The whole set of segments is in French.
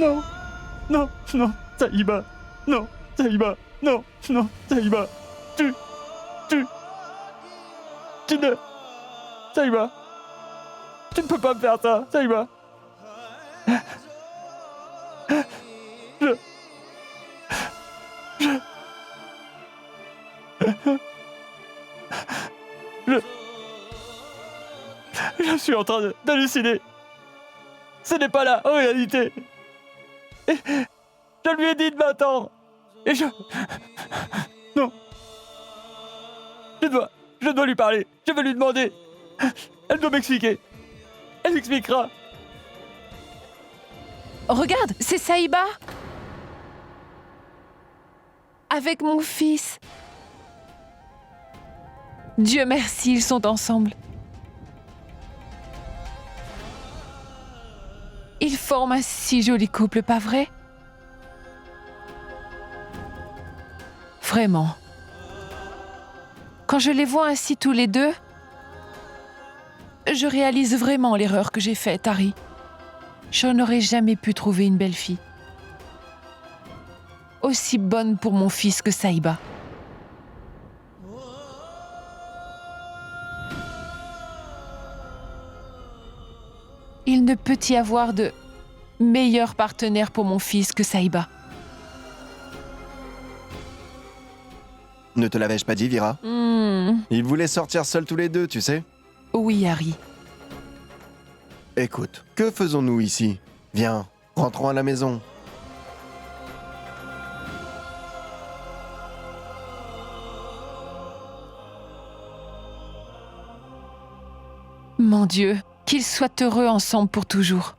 Non, non, non, Saïba. Non, Saïba. Non, non, Saïba. Tu ne... Saïba. Tu ne peux pas me faire ça, Saïba. Je... Je suis en train d'halluciner. Ce n'est pas la réalité. Et je lui ai dit de m'attendre. Et je... Non. Je dois lui parler. Je vais lui demander. Elle doit m'expliquer. Elle m'expliquera. Regarde, c'est Saïba. Avec mon fils. Dieu merci, ils sont ensemble. Ils forment un si joli couple, pas vrai? Vraiment. Quand je les vois ainsi tous les deux, je réalise vraiment l'erreur que j'ai faite, Harry. Je n'aurais jamais pu trouver une belle fille. Aussi bonne pour mon fils que Saïba. Il ne peut y avoir de meilleur partenaire pour mon fils que Saïba. Ne te l'avais-je pas dit, Vira? Ils voulaient sortir seuls tous les deux, tu sais. Oui, Harry. Écoute, que faisons-nous ici? Viens, rentrons à la maison. Mon Dieu, qu'ils soient heureux ensemble pour toujours.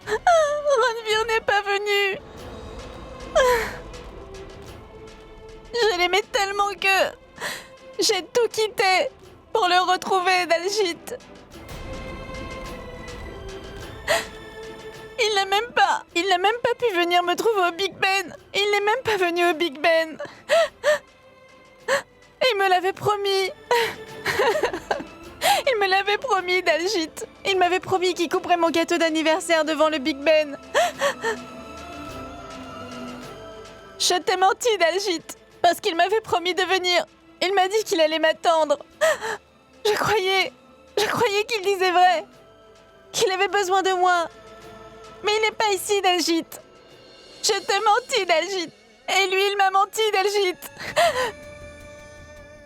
Ronvir n'est pas venu. Je l'aimais tellement que j'ai tout quitté pour le retrouver, Dalgit. Il n'a même pas pu venir me trouver au Big Ben. Il n'est même pas venu au Big Ben. Il me l'avait promis. Il me l'avait promis, Dalgit. Il m'avait promis qu'il couperait mon gâteau d'anniversaire devant le Big Ben. Je t'ai menti, Dalgit, parce qu'il m'avait promis de venir. Il m'a dit qu'il allait m'attendre. Je croyais qu'il disait vrai. Qu'il avait besoin de moi. Mais il n'est pas ici, Dalgit. Je t'ai menti, Dalgit. Et lui, il m'a menti, Dalgit.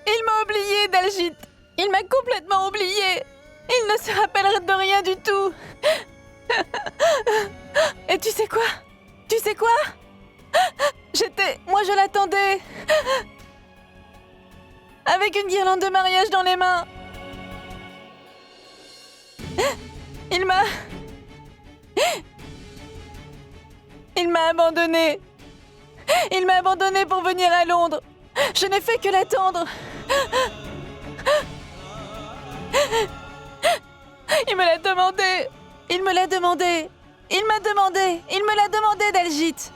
Il m'a oublié, Dalgit. Il m'a complètement oublié. Il ne se rappellerait de rien du tout. Et tu sais quoi? Moi, je l'attendais. Avec une guirlande de mariage dans les mains. Il m'a abandonnée. Il m'a abandonnée pour venir à Londres. Je n'ai fait que l'attendre. Il me l'a demandé. Il me l'a demandé. Il m'a demandé. Il me l'a demandé, Dalgit.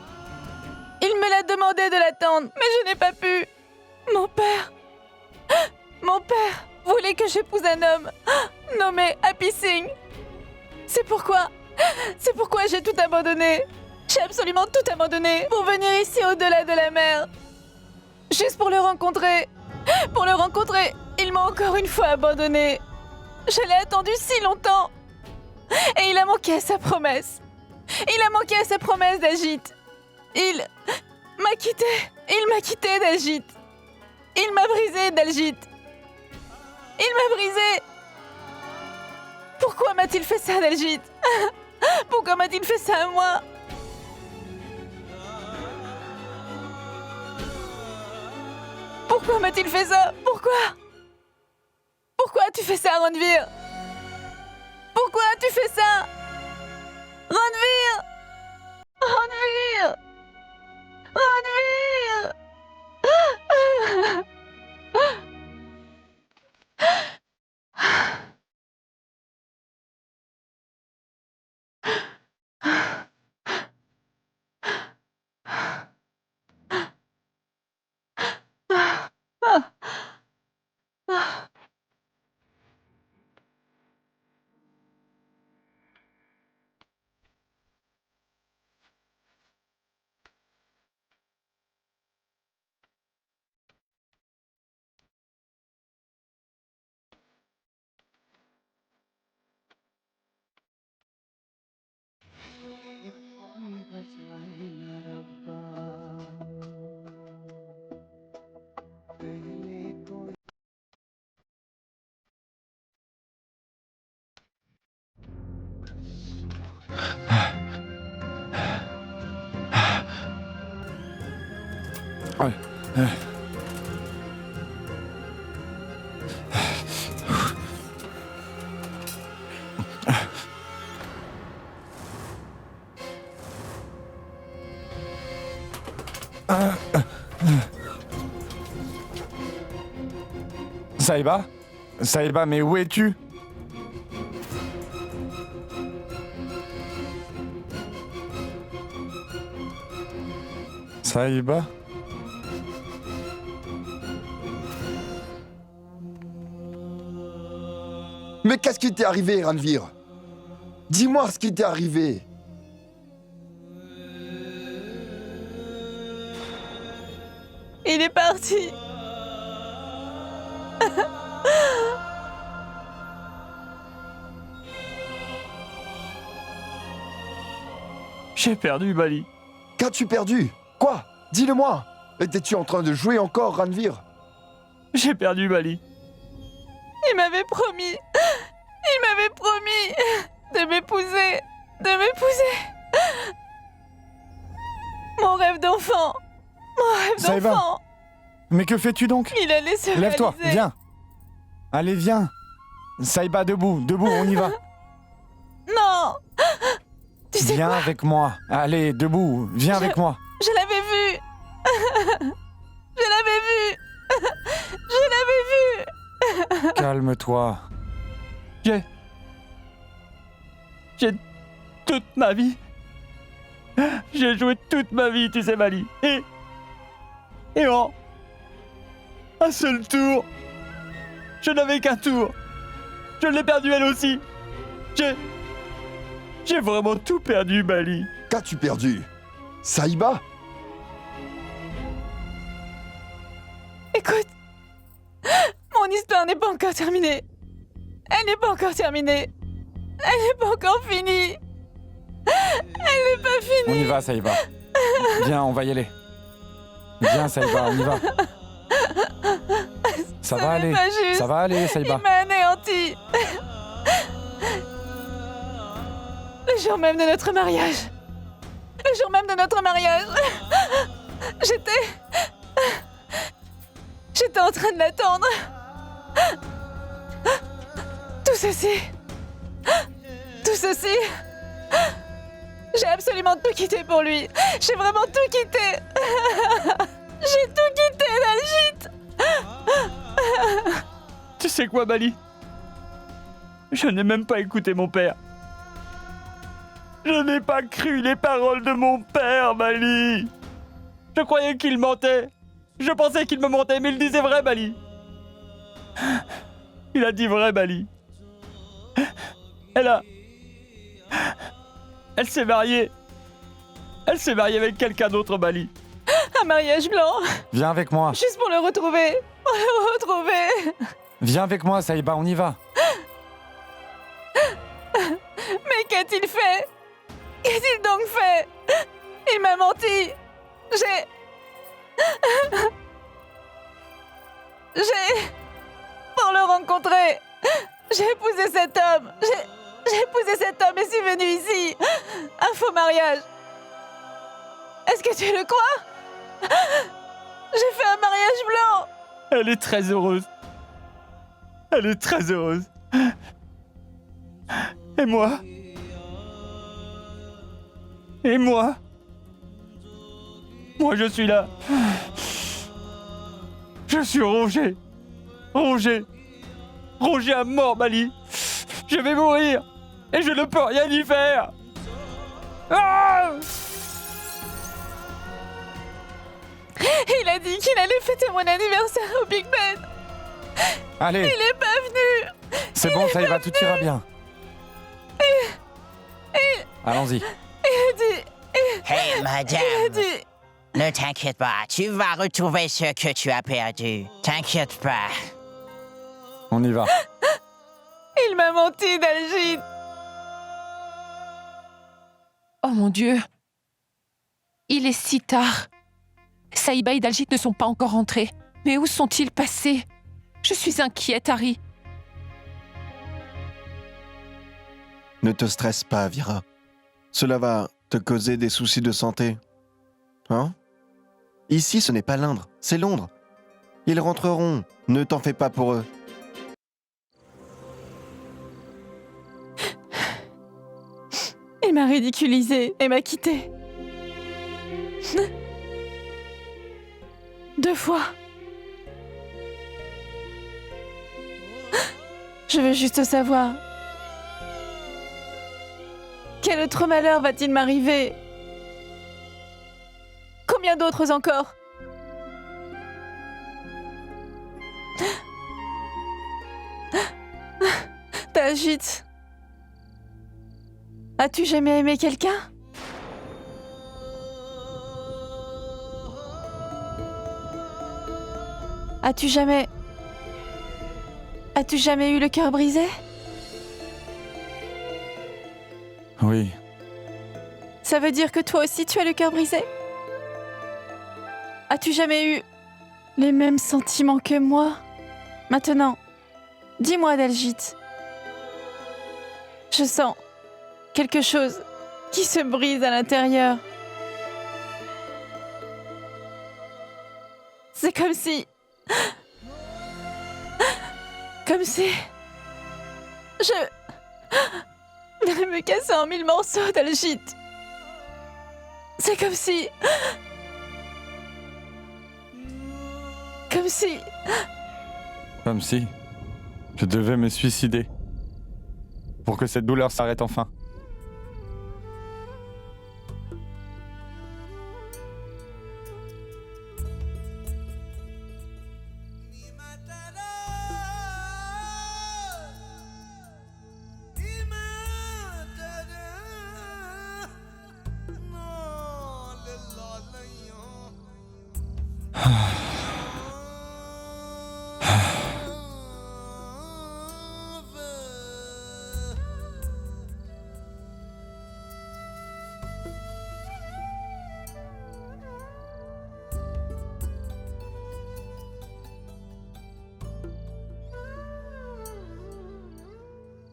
Il me l'a demandé de l'attendre, mais je n'ai pas pu. Mon père voulait que j'épouse un homme nommé Happy Singh. C'est pourquoi j'ai tout abandonné. J'ai absolument tout abandonné pour venir ici au-delà de la mer. Juste pour le rencontrer. Pour le rencontrer, il m'a encore une fois abandonné. Je l'ai attendu si longtemps. Et il a manqué à sa promesse. Il a manqué à sa promesse, Dalgit. Il m'a quitté, Dalgit. Il m'a brisé, Dalgit. Il m'a brisé. Pourquoi m'a-t-il fait ça, Dalgit? Pourquoi m'a-t-il fait ça à moi? Pourquoi m'a-t-il fait ça? Pourquoi? Pourquoi tu fais ça, Ronvir? Pourquoi tu fais ça? Ronvir! Ronvir! Ronvir! Sahiba? Sahiba, mais où es-tu? Sahiba? Mais qu'est-ce qui t'est arrivé, Ranvir? Dis-moi ce qui t'est arrivé. Il est parti. J'ai perdu Bali. Qu'as-tu perdu? Quoi? Dis-le-moi. Étais-tu en train de jouer encore, Ranvir? J'ai perdu Bali. Il m'avait promis de m'épouser. Mon rêve d'enfant. Sahiba. D'enfant. Mais que fais-tu donc? Il allait se Lève-toi, réaliser. viens. Allez, viens. Sahiba, debout, on y va. Non. Tu sais Viens quoi? avec moi. Allez, debout, viens avec moi. Je l'avais vu. Je l'avais vu. Calme-toi. J'ai toute ma vie. J'ai joué toute ma vie, tu sais, Bali. Et en un seul tour, je n'avais qu'un tour. Je l'ai perdu elle aussi. J'ai vraiment tout perdu, Bali. Qu'as-tu perdu? Sahiba? Écoute, mon histoire n'est pas encore terminée. Elle n'est pas encore terminée. Elle n'est pas encore finie. Elle n'est pas On finie. y va, Sahiba. Viens, on va y aller. Viens, Sahiba, on y va. Ça va n'est aller. pas juste. Ça va aller, Il Sahiba. m'a anéanti. Le jour même de notre mariage. J'étais en train de l'attendre. Tout ceci. J'ai absolument tout quitté pour lui. J'ai vraiment tout quitté. J'ai tout quitté, Daljit. Tu sais quoi, Bali? Je n'ai même pas écouté mon père. Je n'ai pas cru les paroles de mon père, Bali. Je croyais qu'il mentait. Je pensais qu'il me mentait, mais il disait vrai, Bali. Il a dit vrai, Bali. Elle s'est mariée. Elle s'est mariée avec quelqu'un d'autre, Bali. Un mariage blanc. Viens avec moi. Juste pour le retrouver. Viens avec moi, Sahiba, on y va. Mais qu'a-t-il fait? Qu'a-t-il donc fait? Il m'a menti. Pour le rencontrer, j'ai épousé cet homme. J'ai épousé cet homme et suis venue ici. Un faux mariage. Est-ce que tu le crois? J'ai fait un mariage blanc. Elle est très heureuse. Elle est très heureuse. Et moi? Et moi? Moi, je suis là. Je suis rongé. Rongé. Rongé à mort, Bali. Je vais mourir. Et je ne peux rien y faire. Ah! Il a dit qu'il allait fêter mon anniversaire au Big Ben. Allez, Il est pas venu. c'est bon, Sahiba, tout ira bien. Allons-y. Il a dit... Hey, Il a madame, dit... ne t'inquiète pas, tu vas retrouver ce que tu as perdu. T'inquiète pas. On y va. Il m'a menti, Daljit. Oh mon Dieu. Il est si tard. Sahiba et Daljit ne sont pas encore rentrés. Mais où sont-ils passés? Je suis inquiète, Harry. Ne te stresse pas, Vira. Cela va te causer des soucis de santé. Hein? Ici, ce n'est pas l'Indre, c'est Londres. Ils rentreront, ne t'en fais pas pour eux. Il m'a ridiculisée et m'a quittée. 2 fois. Je veux juste savoir. Quel autre malheur va-t-il m'arriver? Combien d'autres encore? Daljeet. As-tu jamais aimé quelqu'un? As-tu jamais eu le cœur brisé? Oui, Ça veut dire que toi aussi tu as le cœur brisé? As-tu jamais eu les mêmes sentiments que moi? Maintenant, dis-moi Daljeet. Je sens quelque chose qui se brise à l'intérieur. C'est comme si... Comme si... Je vais me casser en 1000 morceaux, Daljeet. C'est comme si... Comme si... comme si je devais me suicider pour que cette douleur s'arrête enfin.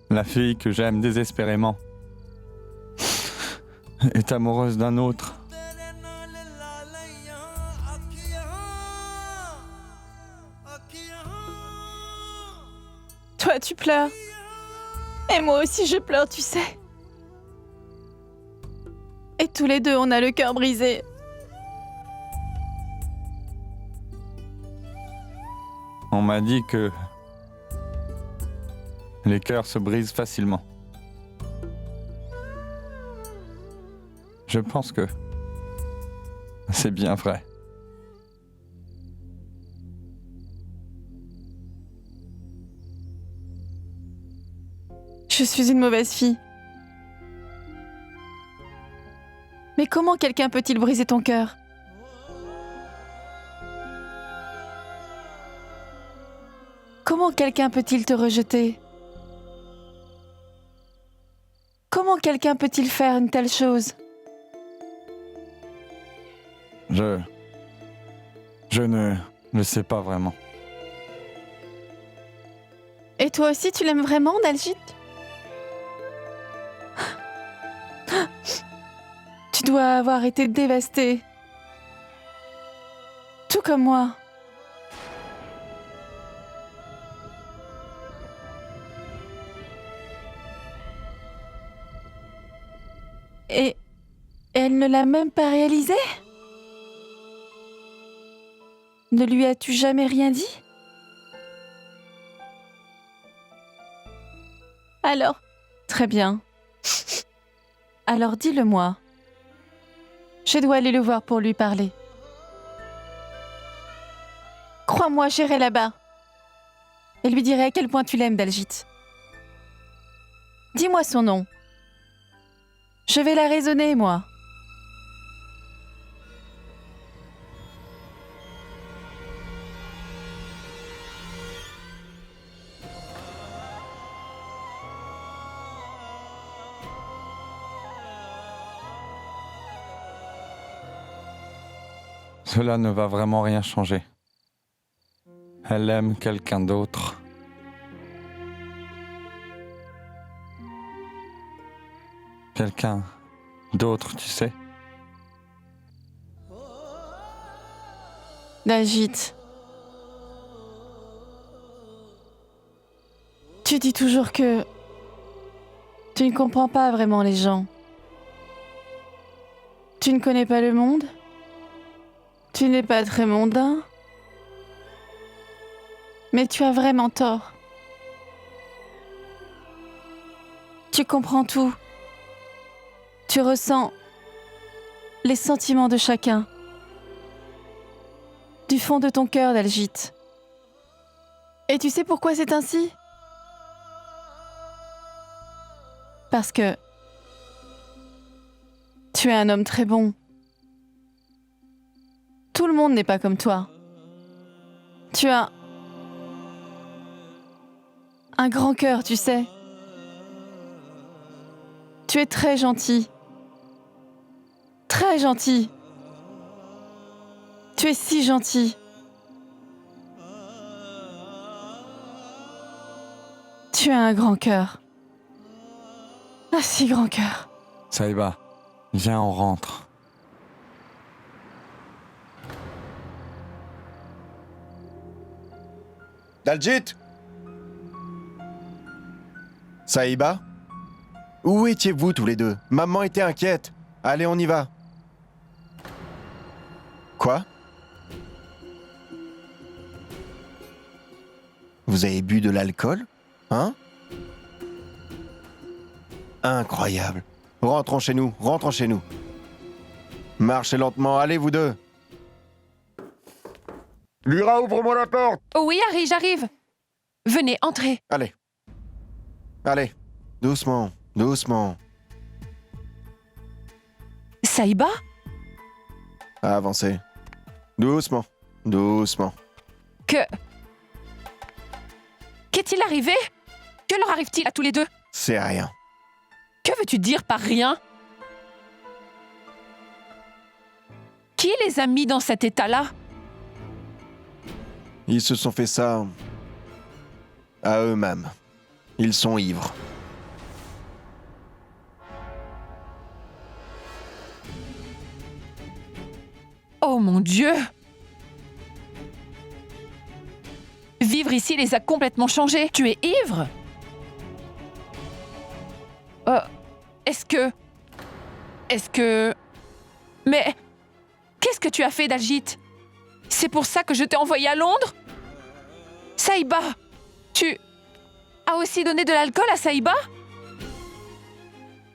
La fille que j'aime désespérément est amoureuse d'un autre. Toi, tu pleures. Et moi aussi, je pleure, tu sais. Et tous les deux, on a le cœur brisé. On m'a dit que les cœurs se brisent facilement. Je pense que c'est bien vrai. Je suis une mauvaise fille. Mais comment quelqu'un peut-il briser ton cœur? Comment quelqu'un peut-il te rejeter? Comment quelqu'un peut-il faire une telle chose? Je ne le sais pas vraiment. Et toi aussi, tu l'aimes vraiment, Daljeet? Tu dois avoir été dévastée. Tout comme moi. Et elle ne l'a même pas réalisé? Ne lui as-tu jamais rien dit? Alors, très bien. Alors dis-le-moi. Je dois aller le voir pour lui parler. Crois-moi, j'irai là-bas. Et lui dirai à quel point tu l'aimes, Daljeet. Dis-moi son nom. Je vais la raisonner, moi. Cela ne va vraiment rien changer. Elle aime quelqu'un d'autre. Quelqu'un d'autres, tu sais. Dalgit. Tu dis toujours que tu ne comprends pas vraiment les gens. Tu ne connais pas le monde? Tu n'es pas très mondain? Mais tu as vraiment tort. Tu comprends tout. Tu ressens les sentiments de chacun. Du fond de ton cœur, Dalgit. Et tu sais pourquoi c'est ainsi? Parce que tu es un homme très bon. Tout le monde n'est pas comme toi. Tu as un grand cœur, tu sais. Tu es très gentil. Très gentil. Tu es si gentil. Tu as un grand cœur. Un si grand cœur. Saïba, viens, on rentre. Dalgit? Saïba? Où étiez-vous tous les deux? Maman était inquiète. Allez, on y va. Quoi? Vous avez bu de l'alcool? Hein? Incroyable. Rentrons chez nous, rentrons chez nous. Marchez lentement, allez vous deux. Lyra, ouvre-moi la porte! Oh oui, Harry, j'arrive. Venez, entrez. Allez. Allez, doucement, doucement. Saïba? Avancez. Doucement, doucement. Qu'est-il arrivé? Que leur arrive-t-il à tous les deux? C'est rien. Que veux-tu dire par rien? Qui les a mis dans cet état-là? Ils se sont fait ça à eux-mêmes. Ils sont ivres. Oh mon Dieu! Vivre ici les a complètement changés. Tu es ivre? Est-ce que... Mais... Qu'est-ce que tu as fait, Dalgit? C'est pour ça que je t'ai envoyé à Londres? Saïba, tu as aussi donné de l'alcool à Saïba?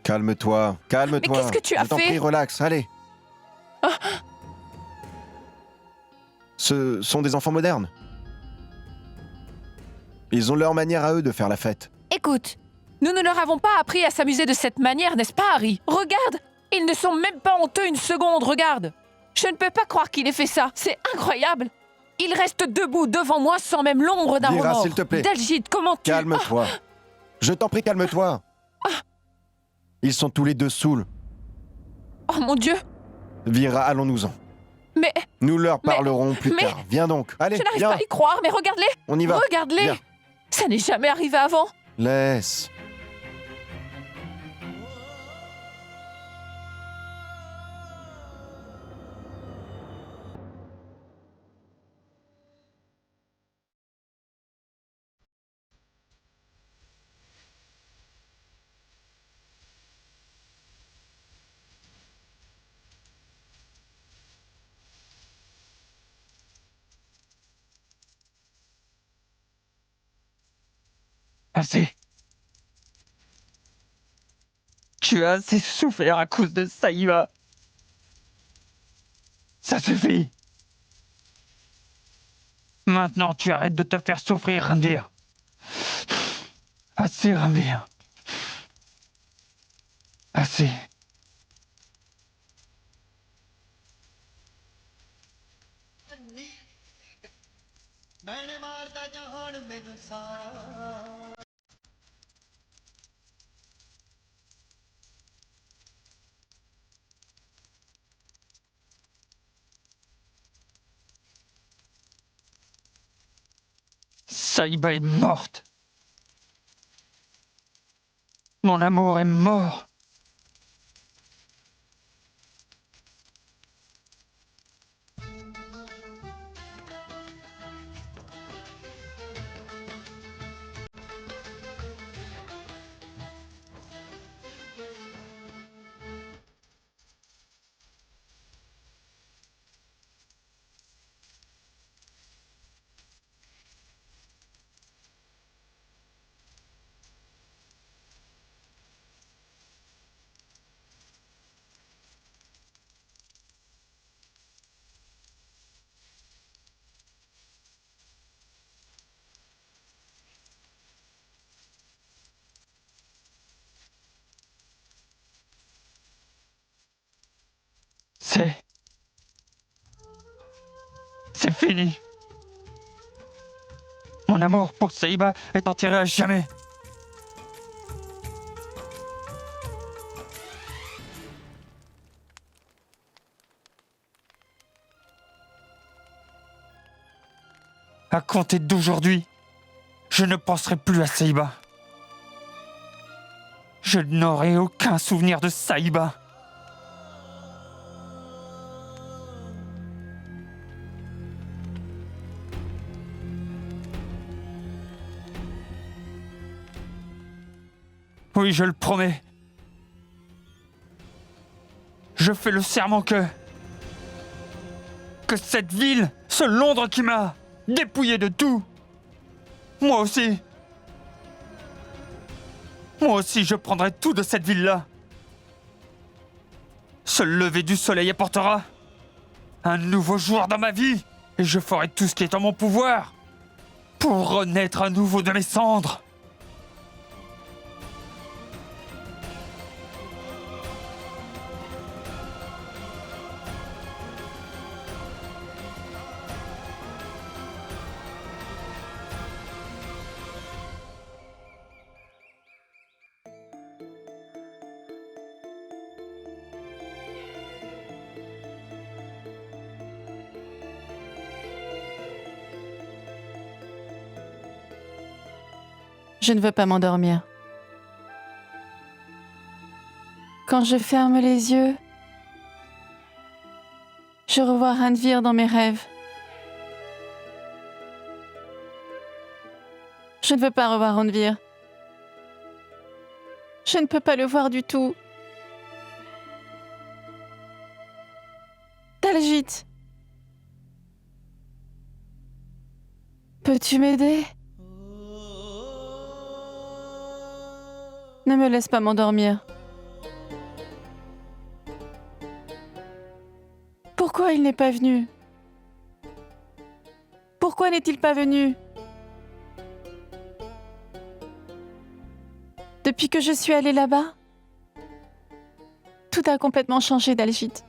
Calme-toi, calme-toi. Mais qu'est-ce que tu as Je t'en fait? prie, relax, allez. Ce sont des enfants modernes. Ils ont leur manière à eux de faire la fête. Écoute, nous ne leur avons pas appris à s'amuser de cette manière, n'est-ce pas, Harry? Regarde, ils ne sont même pas honteux une seconde, regarde. Je ne peux pas croire qu'il ait fait ça, c'est incroyable. Il reste debout devant moi sans même l'ombre d'un Lyra, remords. s'il te plaît. Dalgit, comment tu... Calme-toi. Je t'en prie, calme-toi. Ils sont tous les deux saouls. Oh mon Dieu, Vira, allons-nous-en. mais Nous leur Mais- parlerons plus mais- tard. Viens donc. Allez, je n'arrive viens. pas à y croire, mais regarde-les. On y va. Regarde-les. Viens. Ça n'est jamais arrivé avant. Laisse. Assez. Tu as assez souffert à cause de Saïba. Ça suffit. Maintenant, tu arrêtes de te faire souffrir, Ranveer. Assez, Ranveer. Assez. Saïba est morte. Mon amour est mort. C'est fini. Mon amour pour Saïba est enterré à jamais. À compter d'aujourd'hui, je ne penserai plus à Saïba. Je n'aurai aucun souvenir de Saïba. Oui, je le promets. Je fais le serment que cette ville, ce Londres qui m'a dépouillé de tout, moi aussi, je prendrai tout de cette ville-là. Ce lever du soleil apportera un nouveau jour dans ma vie, et je ferai tout ce qui est en mon pouvoir pour renaître à nouveau de mes cendres. Je ne veux pas m'endormir. Quand je ferme les yeux, je revois Ranvir dans mes rêves. Je ne veux pas revoir Ranvir. Je ne peux pas le voir du tout. Daljit, peux-tu m'aider ? Ne me laisse pas m'endormir. Pourquoi il n'est pas venu ? Pourquoi n'est-il pas venu ? Depuis que je suis allée là-bas, tout a complètement changé, Daljit.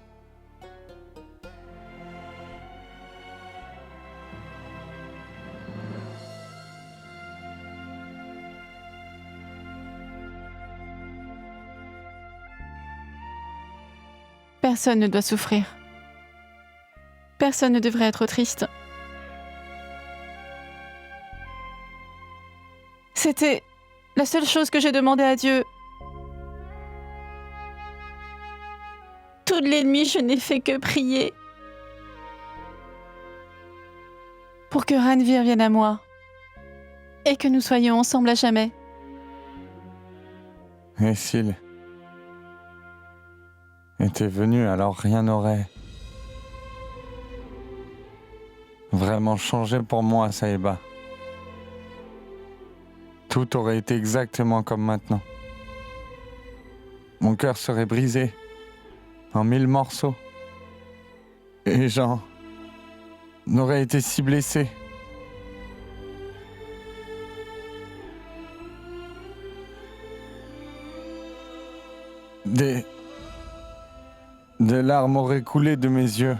Personne ne doit souffrir. Personne ne devrait être triste. C'était la seule chose que j'ai demandé à Dieu. Toute les nuits, je n'ai fait que prier pour que Ranvir vienne à moi et que nous soyons ensemble à jamais. Et s'il était venu, alors rien n'aurait vraiment changé pour moi, Saïba. Tout aurait été exactement comme maintenant. Mon cœur serait brisé en 1000 morceaux. Et Jean n'aurait été si blessé. Des larmes auraient coulé de mes yeux.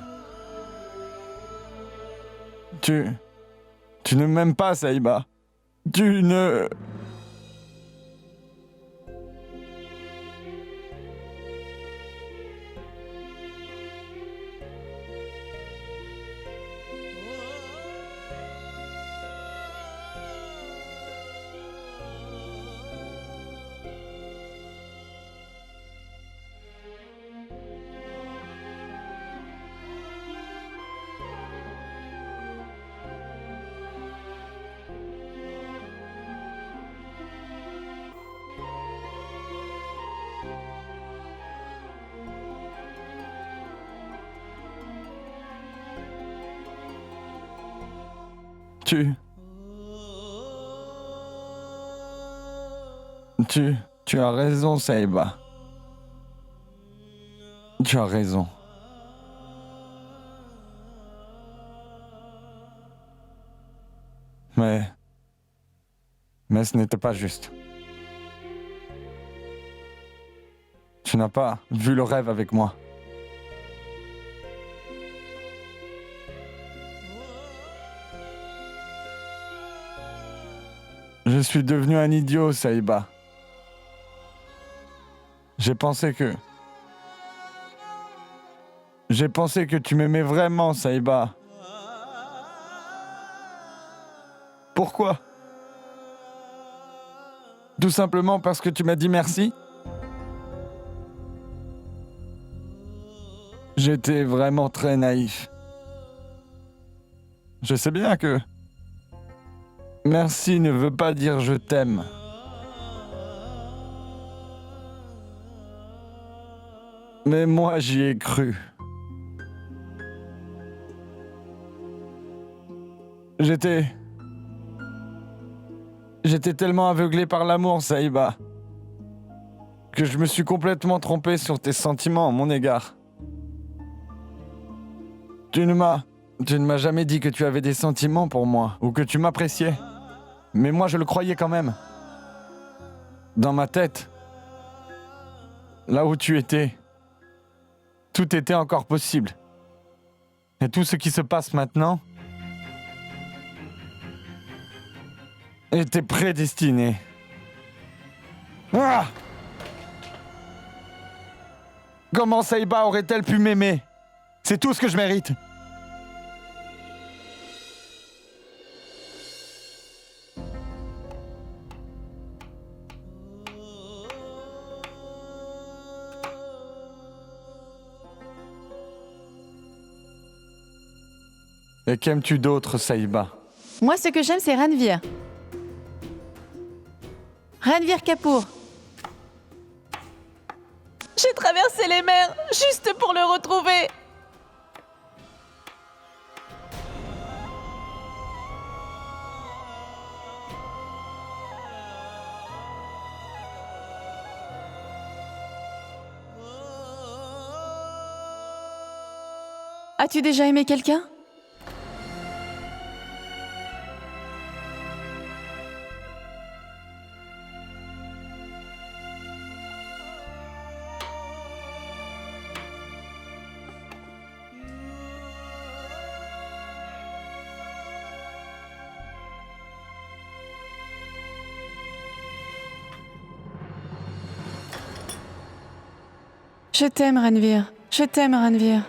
Tu ne m'aimes pas, Saïba. Tu ne... Tu as raison, Saïba. Tu as raison. Mais ce n'était pas juste. Tu n'as pas vu le rêve avec moi. Je suis devenu un idiot, Saïba. J'ai pensé que tu m'aimais vraiment, Saïba. Pourquoi? Tout simplement parce que tu m'as dit merci? J'étais vraiment très naïf. Je sais bien que merci ne veut pas dire je t'aime. Mais moi, j'y ai cru. J'étais tellement aveuglé par l'amour, Saïba, que je me suis complètement trompé sur tes sentiments à mon égard. Tu ne m'as jamais dit que tu avais des sentiments pour moi, ou que tu m'appréciais. Mais moi, je le croyais quand même. Dans ma tête, là où tu étais, tout était encore possible. Et tout ce qui se passe maintenant était prédestiné. Ah! Comment Saïba aurait-elle pu m'aimer? C'est tout ce que je mérite. Et qu'aimes-tu d'autre, Saïba? Moi, ce que j'aime, c'est Ranveer. Ranveer Kapoor. J'ai traversé les mers juste pour le retrouver. As-tu déjà aimé quelqu'un? Je t'aime, Ranveer. Je t'aime, Ranveer.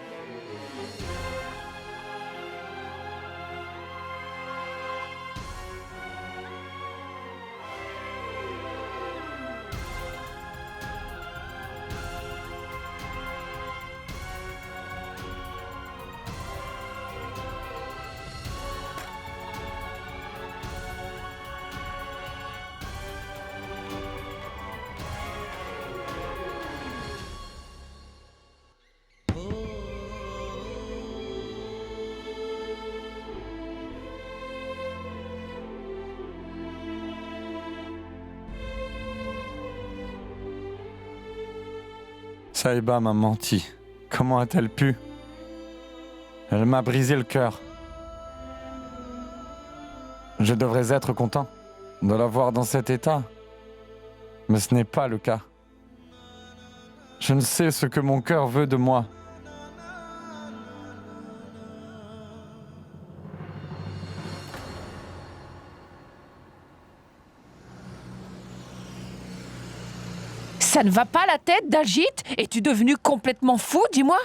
Saïba m'a menti. Comment a-t-elle pu? Elle m'a brisé le cœur. Je devrais être content de la voir dans cet état. Mais ce n'est pas le cas. Je ne sais ce que mon cœur veut de moi. Ça ne va pas la tête, Daljeet? Es-tu devenu complètement fou, dis-moi?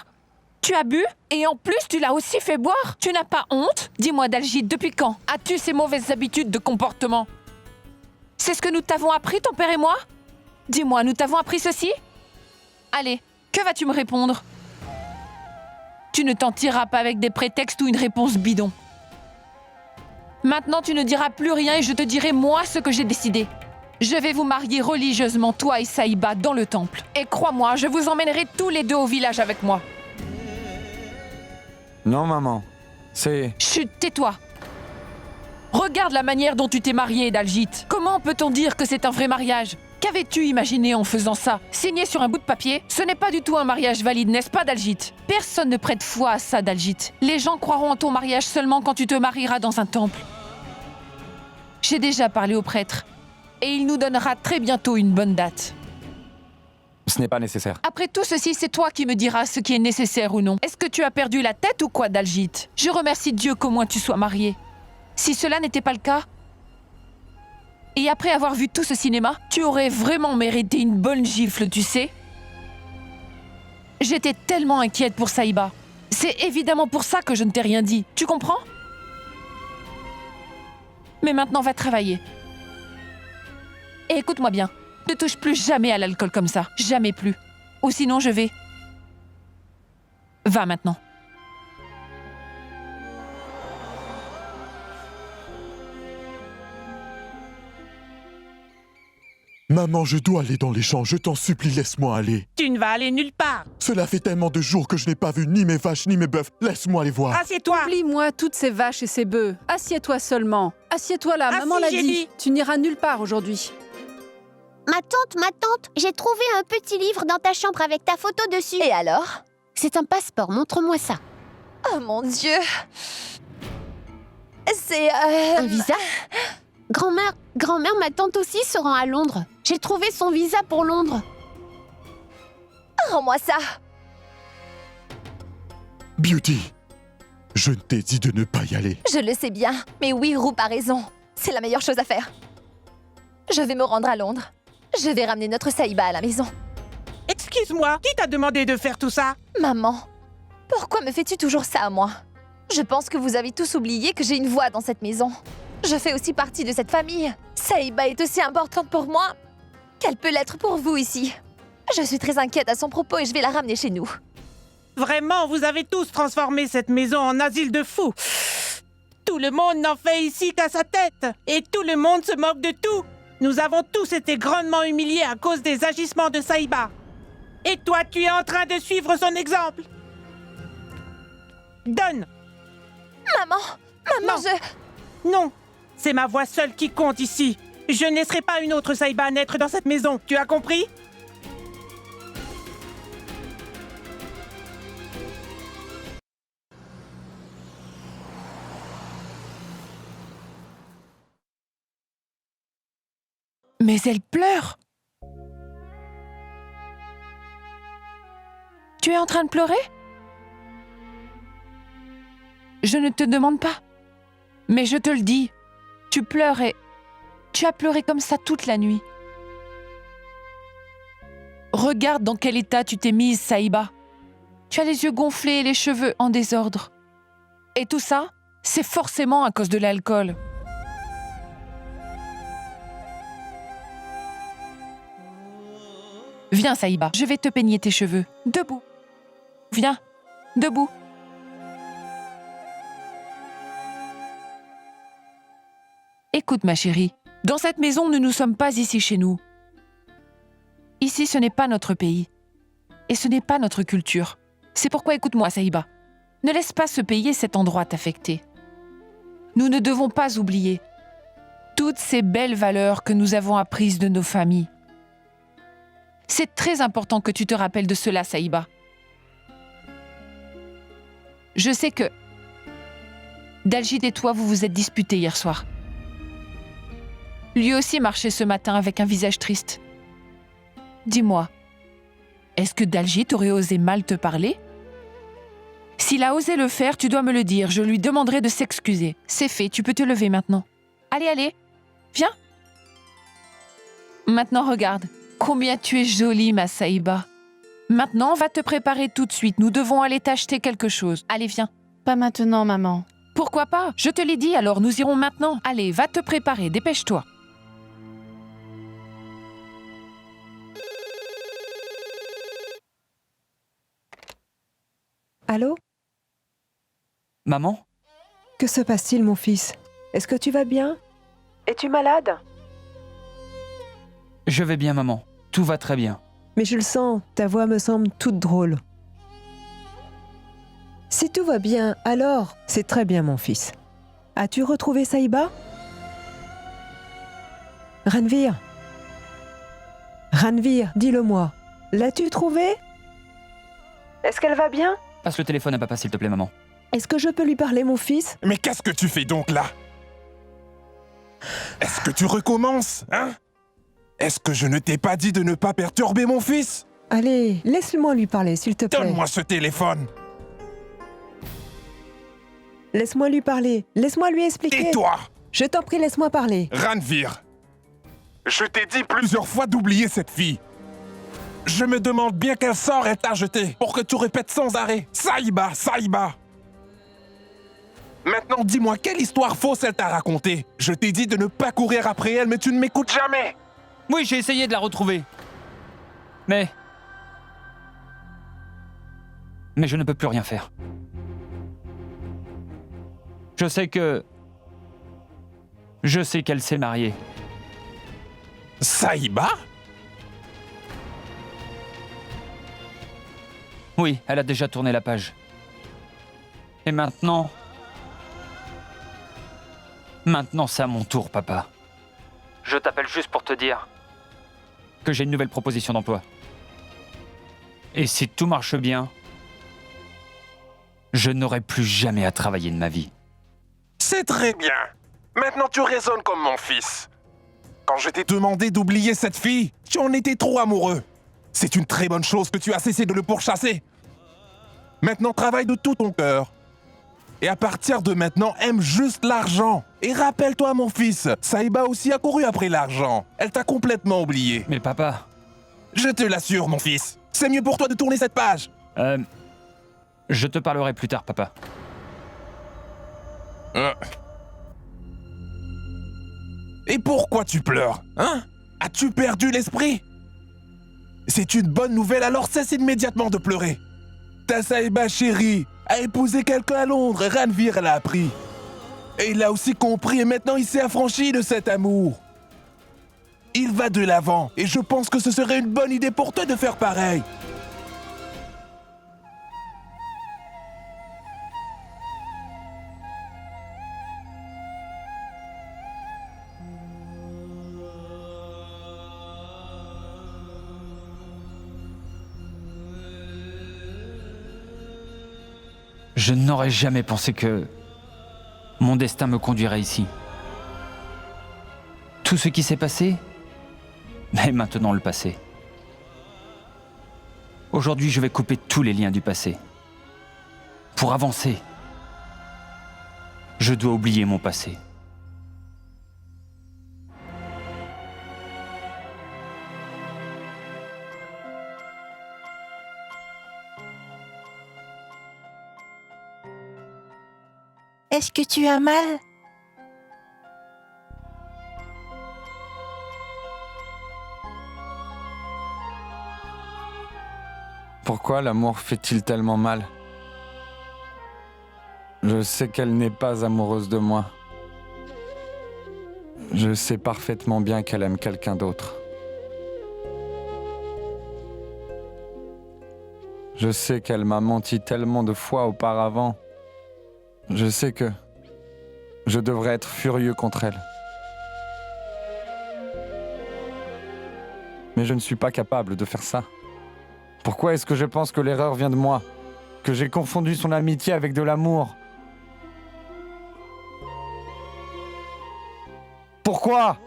Tu as bu et en plus tu l'as aussi fait boire? Tu n'as pas honte? Dis-moi, Daljeet, depuis quand as-tu ces mauvaises habitudes de comportement? C'est ce que nous t'avons appris, ton père et moi? Dis-moi, nous t'avons appris ceci? Allez, que vas-tu me répondre? Tu ne t'en tireras pas avec des prétextes ou une réponse bidon. Maintenant, tu ne diras plus rien et je te dirai moi ce que j'ai décidé. Je vais vous marier religieusement, toi et Saïba, dans le temple. Et crois-moi, je vous emmènerai tous les deux au village avec moi. Non, maman. C'est... Chut, tais-toi. Regarde la manière dont tu t'es marié, Daljeet. Comment peut-on dire que c'est un vrai mariage? Qu'avais-tu imaginé en faisant ça? Signé sur un bout de papier? Ce n'est pas du tout un mariage valide, n'est-ce pas, Daljeet? Personne ne prête foi à ça, Daljeet. Les gens croiront en ton mariage seulement quand tu te marieras dans un temple. J'ai déjà parlé au prêtre. Et il nous donnera très bientôt une bonne date. Ce n'est pas nécessaire. Après tout ceci, c'est toi qui me diras ce qui est nécessaire ou non. Est-ce que tu as perdu la tête ou quoi, Daljeet? Je remercie Dieu qu'au moins tu sois marié. Si cela n'était pas le cas, Et après avoir vu tout ce cinéma, tu aurais vraiment mérité une bonne gifle, tu sais. J'étais tellement inquiète pour Saïba. C'est évidemment pour ça que je ne t'ai rien dit. Tu comprends? Mais maintenant, va travailler. Et écoute-moi bien. Ne touche plus jamais à l'alcool comme ça. Jamais plus. Ou sinon, je vais... Va maintenant. Maman, je dois aller dans les champs, je t'en supplie, laisse-moi aller. Tu ne vas aller nulle part. Cela fait tellement de jours que je n'ai pas vu ni mes vaches ni mes bœufs. Laisse-moi les voir. Assieds-toi. Oublie-moi toutes ces vaches et ces bœufs. Assieds-toi seulement. Assieds-toi là, maman l'a j'ai dit. dit. Tu n'iras nulle part aujourd'hui. Ma tante, j'ai trouvé un petit livre dans ta chambre avec ta photo dessus. Et alors? C'est un passeport, montre-moi ça. Oh mon Dieu! C'est... Un visa? Grand-mère, ma tante aussi se rend à Londres. J'ai trouvé son visa pour Londres. Rends-moi ça! Beauty, je t'ai dit de ne pas y aller. Je le sais bien, mais oui, Roop a raison. C'est la meilleure chose à faire. Je vais me rendre à Londres. Je vais ramener notre Saïba à la maison. Excuse-moi, qui t'a demandé de faire tout ça? Maman, pourquoi me fais-tu toujours ça à moi? Je pense que vous avez tous oublié que j'ai une voix dans cette maison. Je fais aussi partie de cette famille. Saïba est aussi importante pour moi qu'elle peut l'être pour vous ici. Je suis très inquiète à son propos et je vais la ramener chez nous. Vraiment, vous avez tous transformé cette maison en asile de fous. Tout le monde n'en fait ici qu'à sa tête. Et tout le monde se moque de tout. Nous avons tous été grandement humiliés à cause des agissements de Saïba. Et toi, tu es en train de suivre son exemple. Donne. Maman, Non. je... Non, c'est ma voix seule qui compte ici. Je ne laisserai pas une autre Saïba naître dans cette maison. Tu as compris? Mais elle pleure. Tu es en train de pleurer? Je ne te demande pas. Mais je te le dis, tu pleures et... Tu as pleuré comme ça toute la nuit. Regarde dans quel état tu t'es mise, Saïba. Tu as les yeux gonflés et les cheveux en désordre. Et tout ça, c'est forcément à cause de l'alcool. Viens, Saïba, je vais te peigner tes cheveux. Debout. Viens, debout. Écoute, ma chérie, dans cette maison, nous ne sommes pas ici chez nous. Ici, ce n'est pas notre pays. Et ce n'est pas notre culture. C'est pourquoi, écoute-moi, Saïba. Ne laisse pas ce pays et cet endroit t'affecter. Nous ne devons pas oublier toutes ces belles valeurs que nous avons apprises de nos familles. C'est très important que tu te rappelles de cela, Saïba. Je sais que Dalgid et toi, vous vous êtes disputés hier soir. Lui aussi marchait ce matin avec un visage triste. Dis-moi, est-ce que Dalgid aurait osé mal te parler? S'il a osé le faire, tu dois me le dire. Je lui demanderai de s'excuser. C'est fait, tu peux te lever maintenant. Allez, allez, viens. Maintenant, regarde. Combien tu es jolie, ma Saïba. Maintenant, va te préparer tout de suite. Nous devons aller t'acheter quelque chose. Allez, viens. Pas maintenant, maman. Pourquoi pas? Je te l'ai dit, alors nous irons maintenant. Allez, va te préparer, dépêche-toi. Allô? Maman? Que se passe-t-il, mon fils? Est-ce que tu vas bien? Es-tu malade? Je vais bien, maman. Tout va très bien. Mais je le sens, ta voix me semble toute drôle. Si tout va bien, alors c'est très bien, mon fils. As-tu retrouvé Saïba? Ranvir? Ranvir, dis-le-moi. L'as-tu trouvée? Est-ce qu'elle va bien? Passe le téléphone à papa, s'il te plaît, maman. Est-ce que je peux lui parler, mon fils? Mais qu'est-ce que tu fais donc là? Est-ce que tu recommences, hein? Est-ce que je ne t'ai pas dit de ne pas perturber mon fils? Allez, laisse-moi lui parler, s'il te plaît. Donne-moi ce téléphone. Laisse-moi lui parler. Laisse-moi lui expliquer. Tais-toi! Je t'en prie, laisse-moi parler. Ranvir, Je t'ai dit plusieurs fois d'oublier cette fille. Je me demande bien quel sort elle t'a jeté pour que tu répètes sans arrêt. Saïba, Saïba. Maintenant, dis-moi, quelle histoire fausse elle t'a racontée? Je t'ai dit de ne pas courir après elle, mais tu ne m'écoutes jamais. Oui, j'ai essayé de la retrouver. Mais je ne peux plus rien faire. Je sais qu'elle s'est mariée. Saïba? Oui, elle a déjà tourné la page. Et maintenant, c'est à mon tour, papa. Je t'appelle juste pour te dire que j'ai une nouvelle proposition d'emploi. Et si tout marche bien, je n'aurai plus jamais à travailler de ma vie. C'est très bien. Maintenant, tu raisonnes comme mon fils. Quand je t'ai demandé d'oublier cette fille, tu en étais trop amoureux. C'est une très bonne chose que tu as cessé de le pourchasser. Maintenant, travaille de tout ton cœur. Et à partir de maintenant, aime juste l'argent. Et rappelle-toi, mon fils, Saïba aussi a couru après l'argent. Elle t'a complètement oublié. Mais papa... Je te l'assure, mon fils. C'est mieux pour toi de tourner cette page. Je te parlerai plus tard, papa. Et pourquoi tu pleures, hein? As-tu perdu l'esprit? C'est une bonne nouvelle, alors cesse immédiatement de pleurer. Ta Saïba chérie a épousé quelqu'un à Londres, Ranvir l'a appris. Et il l'a aussi compris et maintenant il s'est affranchi de cet amour. Il va de l'avant et je pense que ce serait une bonne idée pour toi de faire pareil. Je n'aurais jamais pensé que mon destin me conduirait ici. Tout ce qui s'est passé est maintenant le passé. Aujourd'hui, je vais couper tous les liens du passé. Pour avancer, je dois oublier mon passé. Est-ce que tu as mal? Pourquoi l'amour fait-il tellement mal? Je sais qu'elle n'est pas amoureuse de moi. Je sais parfaitement bien qu'elle aime quelqu'un d'autre. Je sais qu'elle m'a menti tellement de fois auparavant. Je sais que je devrais être furieux contre elle. Mais je ne suis pas capable de faire ça. Pourquoi est-ce que je pense que l'erreur vient de moi? Que j'ai confondu son amitié avec de l'amour? Pourquoi?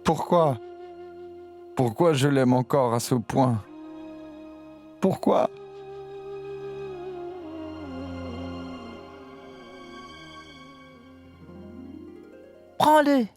Pourquoi? Pourquoi je l'aime encore à ce point? Pourquoi? Prends-le.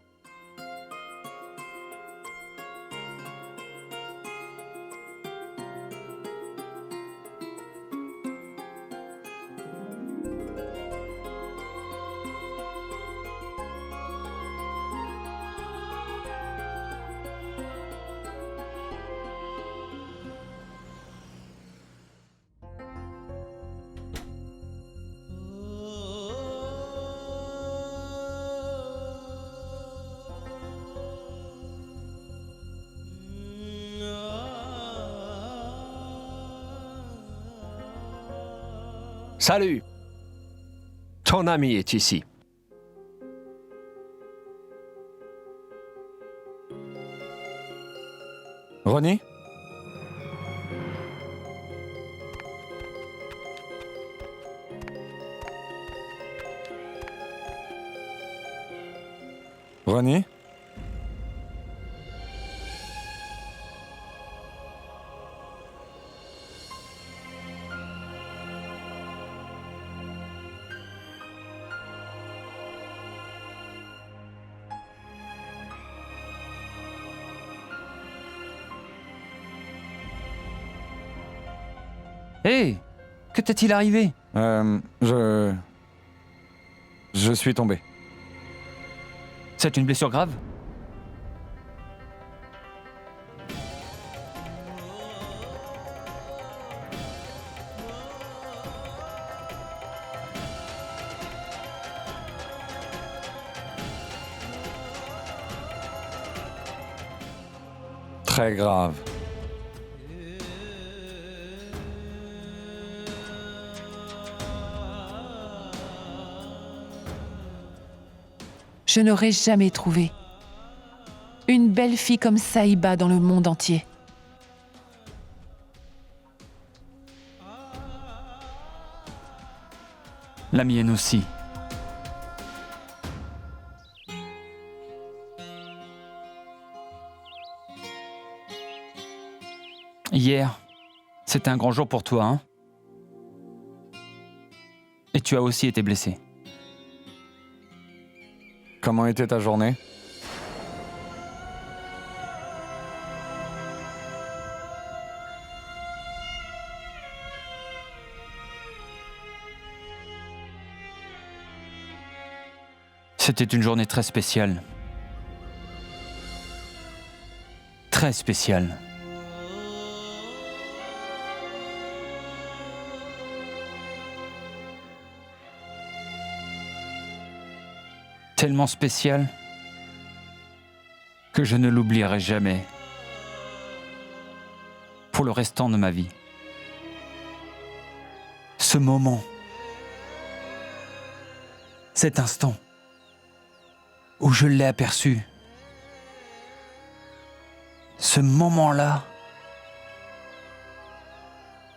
Salut! Ton ami est ici. Ronnie? Ronnie? Hé, que t'est-il arrivé? Je suis tombé. C'est une blessure grave? Très grave. Je n'aurais jamais trouvé une belle fille comme Saïba dans le monde entier. La mienne aussi. Hier, c'était un grand jour pour toi, hein? Et tu as aussi été blessé. Comment était ta journée? C'était une journée très spéciale. Très spéciale. Tellement spéciale que je ne l'oublierai jamais pour le restant de ma vie. Ce moment, cet instant où je l'ai aperçu, ce moment-là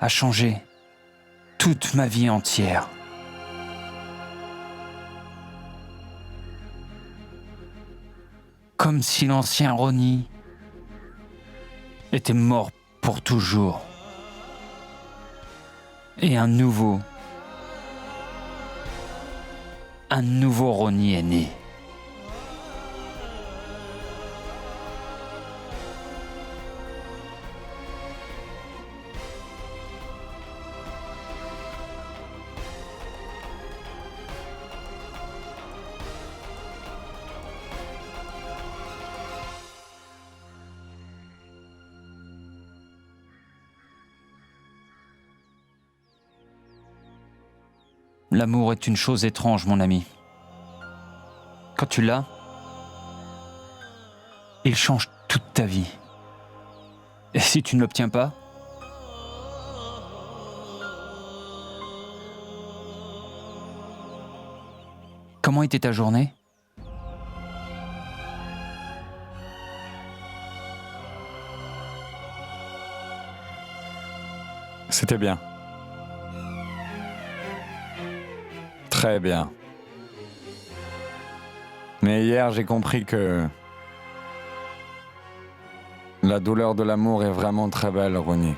a changé toute ma vie entière. Comme si l'ancien Ronnie était mort pour toujours. Et un nouveau Ronnie est né. L'amour est une chose étrange, mon ami. Quand tu l'as, il change toute ta vie. Et si tu ne l'obtiens pas, comment était ta journée? C'était bien. Très bien. Mais hier, j'ai compris que la douleur de l'amour est vraiment très belle, Ronnie.